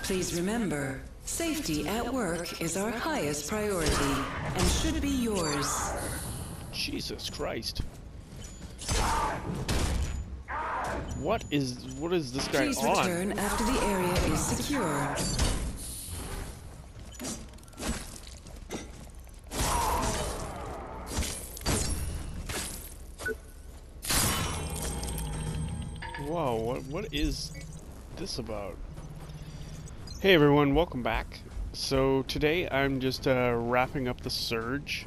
Please remember, safety at work is our highest priority and should be yours. Jesus Christ. What is this guy Please on? return after the area is secure. Whoa, what is this about? Hey everyone, welcome back. So today I'm just wrapping up the Surge.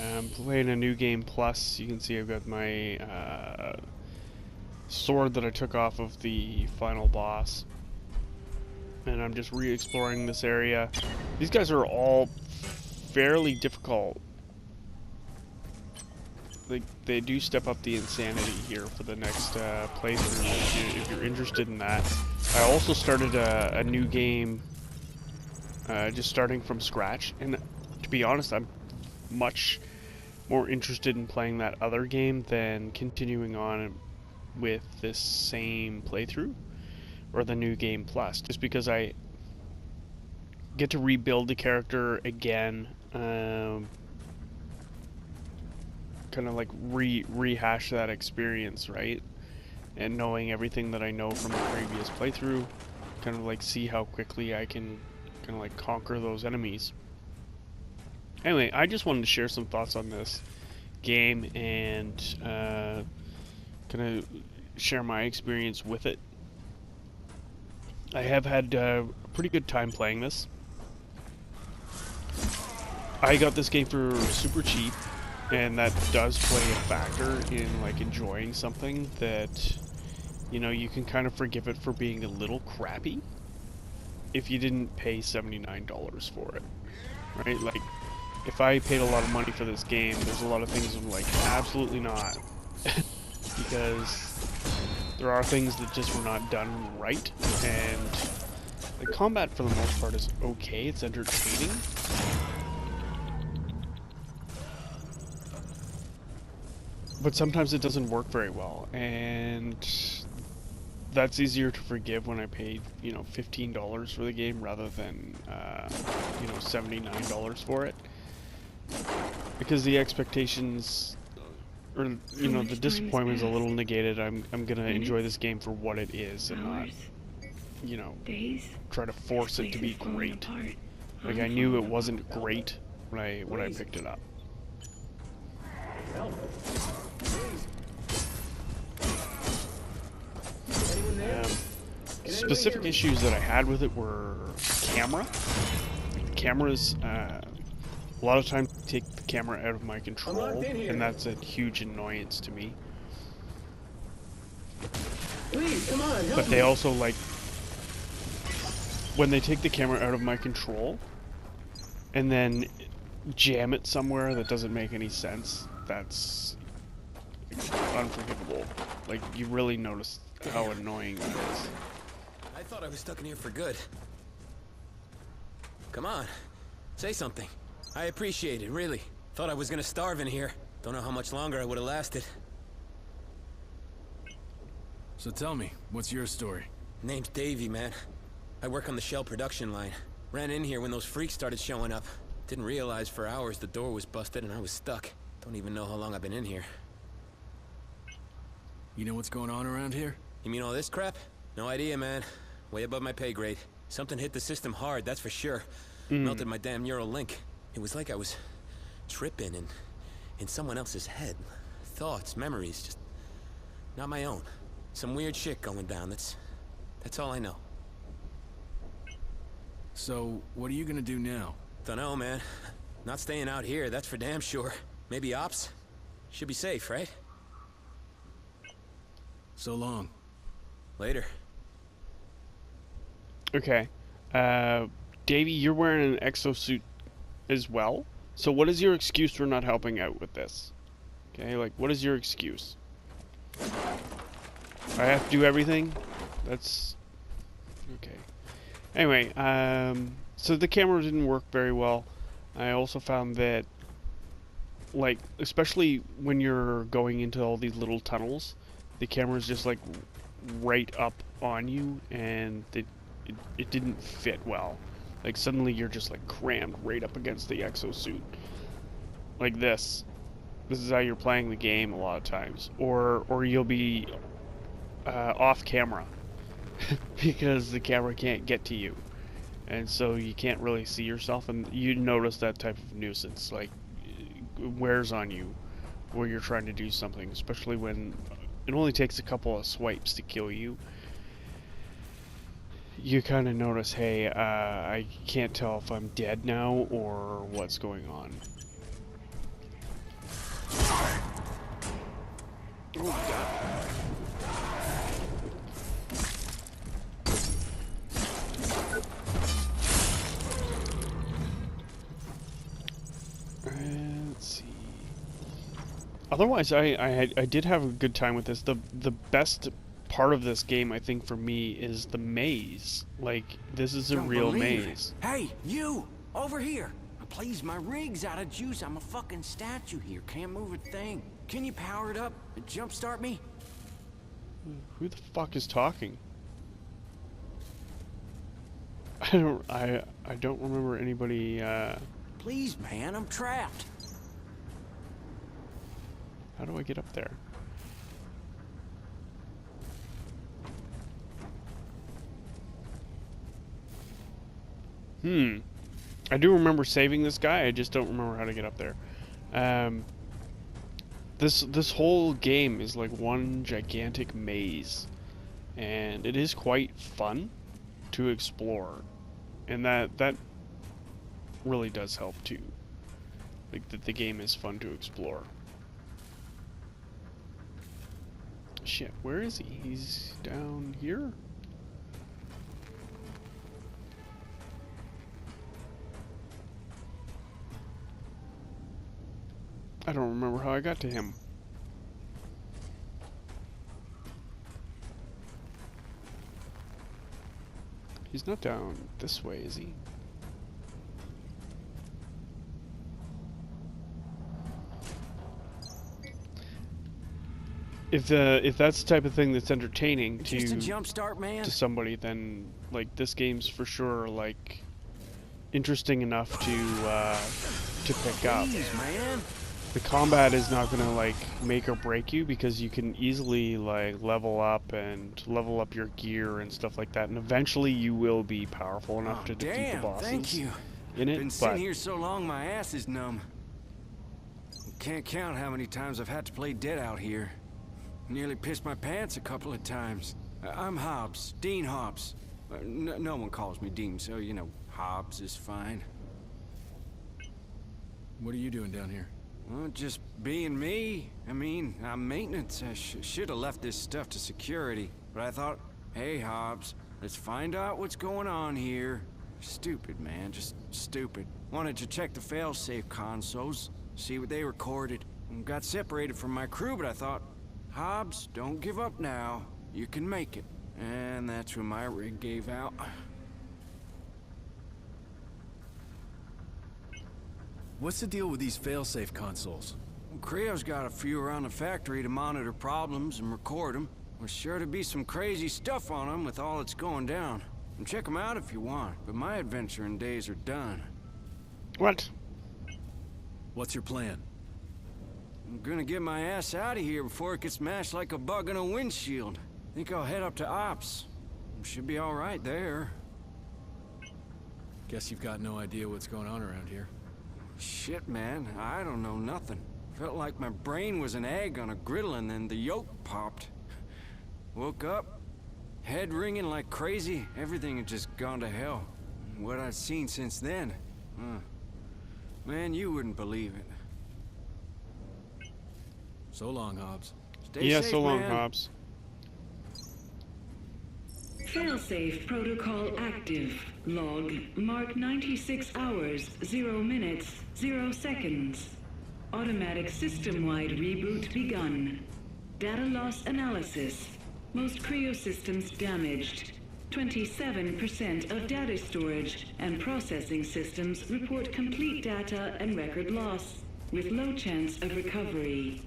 I'm playing a new game plus. You can see I've got my sword that I took off of the final boss. And I'm just re-exploring this area. These guys are all fairly difficult. They do step up the insanity here for the next playthrough if you're interested in that. I also started a new game, just starting from scratch, and to be honest, I'm much more interested in playing that other game than continuing on with this same playthrough, or the new game plus, just because I get to rebuild the character again, kind of like rehash that experience, right? And knowing everything that I know from the previous playthrough, kind of like see how quickly I can kind of like conquer those enemies. Anyway, I just wanted to share some thoughts on this game and kind of share my experience with it. I have had a pretty good time playing this. I got this game for super cheap, and that does play a factor in like enjoying something that, you know, you can kind of forgive it for being a little crappy if you didn't pay $79 for it, right? Like, if I paid a lot of money for this game, there's a lot of things I'm like, absolutely not, because there are things that just were not done right, and the combat for the most part is okay, it's entertaining. But sometimes it doesn't work very well, and that's easier to forgive when I paid, you know, $15 for the game rather than, you know, $79 for it. Because the expectations, or, you know, the disappointment's a little negated. I'm gonna enjoy this game for what it is and not, you know, try to force it to be great. Like, I knew it wasn't great when I picked it up. Specific issues that I had with it were camera. Cameras, a lot of times take the camera out of my control, and that's a huge annoyance to me. Please, come on, but they also, like, when they take the camera out of my control and then jam it somewhere that doesn't make any sense, that's unforgivable. Like, you really notice how annoying that is. I thought I was stuck in here for good. Come on, say something. I appreciate it, really. Thought I was gonna starve in here. Don't know how much longer I would have lasted. So tell me, what's your story? Name's Davey, man. I work on the Shell production line. Ran in here when those freaks started showing up. Didn't realize for hours the door was busted and I was stuck. Don't even know how long I've been in here. You know what's going on around here? You mean all this crap? No idea, man. Way above my pay grade. Something hit the system hard, that's for sure. Melted my damn neural link. It was like I was tripping in someone else's head. Thoughts, memories, just not my own. Some weird shit going down, that's all I know. So, what are you gonna do now? Dunno, man. Not staying out here, that's for damn sure. Maybe ops? Should be safe, right? So long. Later. Okay. Davey, you're wearing an exosuit as well. So what is your excuse for not helping out with this? Okay, like, what is your excuse? I have to do everything? That's... okay. Anyway, so the camera didn't work very well. I also found that, like, especially when you're going into all these little tunnels, the camera's just, like, right up on you, and it didn't fit well. Like suddenly you're just like crammed right up against the exosuit. Like this. This is how you're playing the game a lot of times. Or you'll be off camera because the camera can't get to you. And so you can't really see yourself, and you notice that type of nuisance, like, wears on you where you're trying to do something, especially when it only takes a couple of swipes to kill you. You kind of notice, hey, I can't tell if I'm dead now or what's going on. Oh my god. Let's see. Otherwise, I did have a good time with this. The best part of this game, I think, for me, is the maze. Like, this is a real maze. Hey, you! Over here! Please, my rig's out of juice. I'm a fucking statue here. Can't move a thing. Can you power it up and jumpstart me? Who the fuck is talking? I don't remember anybody, Please, man, I'm trapped. How do I get up there? I do remember saving this guy, I just don't remember how to get up there. This whole game is like one gigantic maze, and it is quite fun to explore, and that really does help too. Like that the game is fun to explore. Shit, where is he? He's down here? I don't remember how I got to him. He's not down this way, is he? If that's the type of thing that's entertaining Just a jump start, man. to somebody, then like this game's for sure like interesting enough to pick up. Please, man. The combat is not gonna like make or break you because you can easily like level up your gear and stuff like that, and eventually you will be powerful enough to defeat the bosses. Thank you. In it, Been but sitting here so long, my ass is numb. Can't count how many times I've had to play dead out here. Nearly pissed my pants a couple of times. I'm Hobbs, Dean Hobbs. No one calls me Dean, so you know, Hobbs is fine. What are you doing down here? Well, just being me. I mean, I'm maintenance. I should have left this stuff to security. But I thought, hey, Hobbs, let's find out what's going on here. Stupid, man, just stupid. Wanted to check the failsafe consoles, see what they recorded. Got separated from my crew, but I thought, Hobbs, don't give up now. You can make it. And that's when my rig gave out. What's the deal with these failsafe consoles? Creo's got a few around the factory to monitor problems and record them. There's sure to be some crazy stuff on them with all that's going down. And check them out if you want, but my adventuring days are done. what? What's your plan? I'm gonna get my ass out of here before it gets mashed like a bug in a windshield. Think I'll head up to Ops. Should be alright there. Guess you've got no idea what's going on around here. Shit, man, I don't know nothing. Felt like my brain was an egg on a griddle and then the yolk popped. Woke up, head ringing like crazy. Everything had just gone to hell. What I've seen since then, man, you wouldn't believe it. So long, Hobbs. Stay Yeah, safe, so long, man. Hobbs. Failsafe protocol active. Log mark 96 hours, 0 minutes, 0 seconds. Automatic system-wide reboot begun. Data loss analysis. Most Creo systems damaged. 27% of data storage and processing systems report complete data and record loss, with low chance of recovery.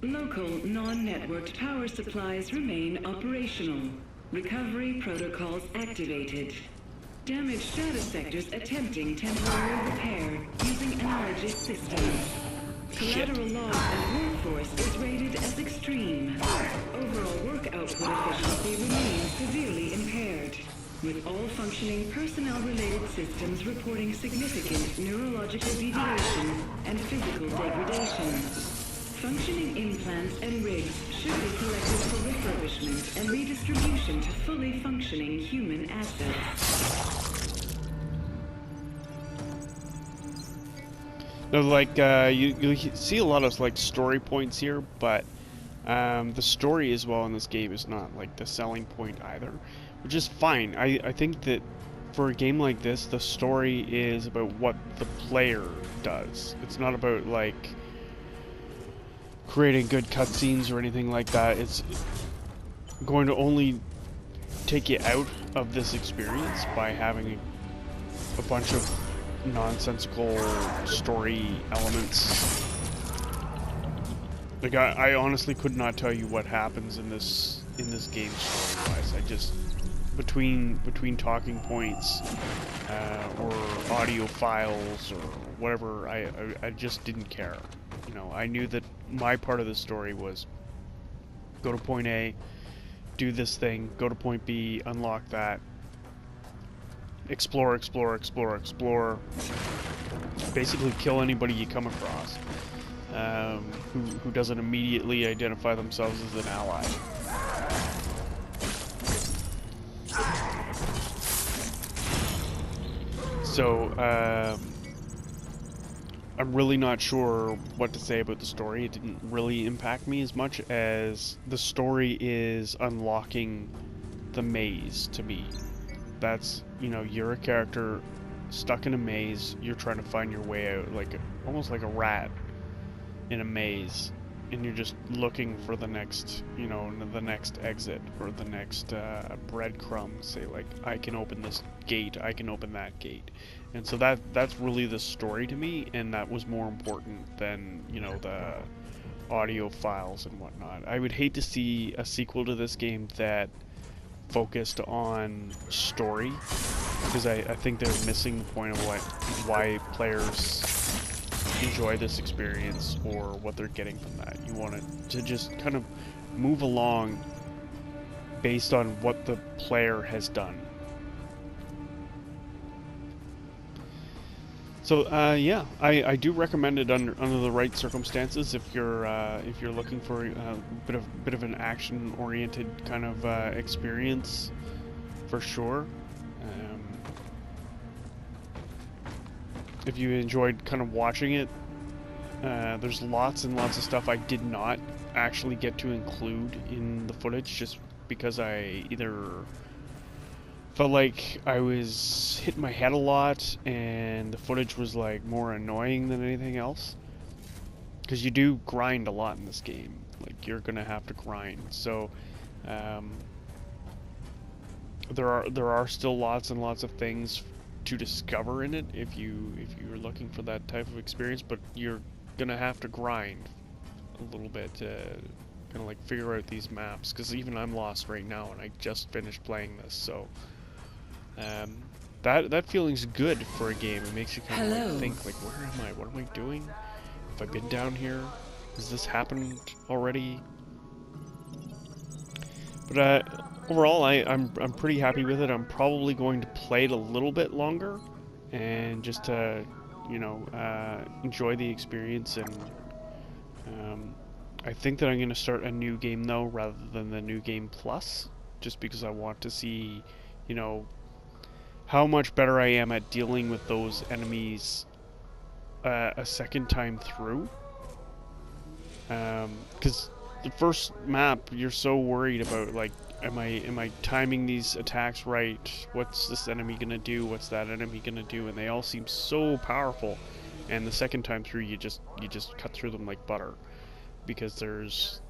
Local non-networked power supplies remain operational. Recovery protocols activated. Damaged data sectors attempting temporary repair using analogous systems. Collateral loss of workforce is rated as extreme. Overall work output efficiency remains severely impaired, with all functioning personnel-related systems reporting significant neurological deviation and physical degradation. Functioning implants and rigs should be collected for refurbishment and redistribution to fully functioning human assets. No, like, you see a lot of, like, story points here, but the story as well in this game is not, like, the selling point either, which is fine. I think that for a game like this, the story is about what the player does. It's not about, like, creating good cutscenes or anything like that. It's going to only take you out of this experience by having a bunch of nonsensical story elements. Like, I honestly could not tell you what happens in this game story-wise. I just between talking points or audio files or whatever, I just didn't care. You know, I knew that my part of the story was go to point A, do this thing, go to point B, unlock that, explore, basically kill anybody you come across who doesn't immediately identify themselves as an ally. So, I'm really not sure what to say about the story. It didn't really impact me as much as the story is unlocking the maze to me. That's, you know, you're a character stuck in a maze, you're trying to find your way out, like almost like a rat in a maze, and you're just looking for the next, you know, the next exit or the next breadcrumb. Say, like, I can open this gate, I can open that gate. And so that's really the story to me, and that was more important than, you know, the audio files and whatnot. I would hate to see a sequel to this game that focused on story, because I think they're missing the point of why players enjoy this experience or what they're getting from that. You want it to just kind of move along based on what the player has done. So yeah, I do recommend it under the right circumstances if you're looking for a bit of an action-oriented kind of experience, for sure. If you enjoyed kind of watching it, there's lots and lots of stuff I did not actually get to include in the footage just because I either felt like I was hitting my head a lot and the footage was like more annoying than anything else. Because you do grind a lot in this game. Like, you're gonna have to grind. So there are still lots and lots of things to discover in it if you're looking for that type of experience, but you're gonna have to grind a little bit to kind of like figure out these maps, because even I'm lost right now and I just finished playing this. So that feeling's good for a game. It makes you kind of like think, like, where am I? What am I doing? Have I been down here? Has this happened already? But overall, I'm pretty happy with it. I'm probably going to play it a little bit longer, and just to, you know, enjoy the experience. And I think that I'm going to start a new game though, rather than the New Game Plus, just because I want to see, you know, how much better I am at dealing with those enemies a second time through. Because the first map, you're so worried about, like, am I timing these attacks right? What's this enemy gonna do? What's that enemy gonna do? And they all seem so powerful. And the second time through, you just cut through them like butter, because there's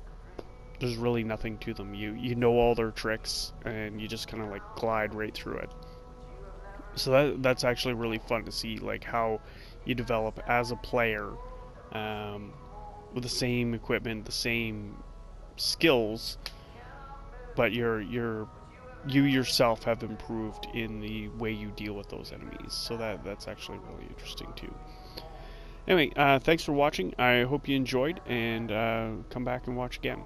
really nothing to them. You know all their tricks, and you just kind of like glide right through it. So that's actually really fun to see, like, how you develop as a player with the same equipment, the same skills, but you're you yourself have improved in the way you deal with those enemies. So that's actually really interesting too. Anyway, thanks for watching. I hope you enjoyed, and come back and watch again.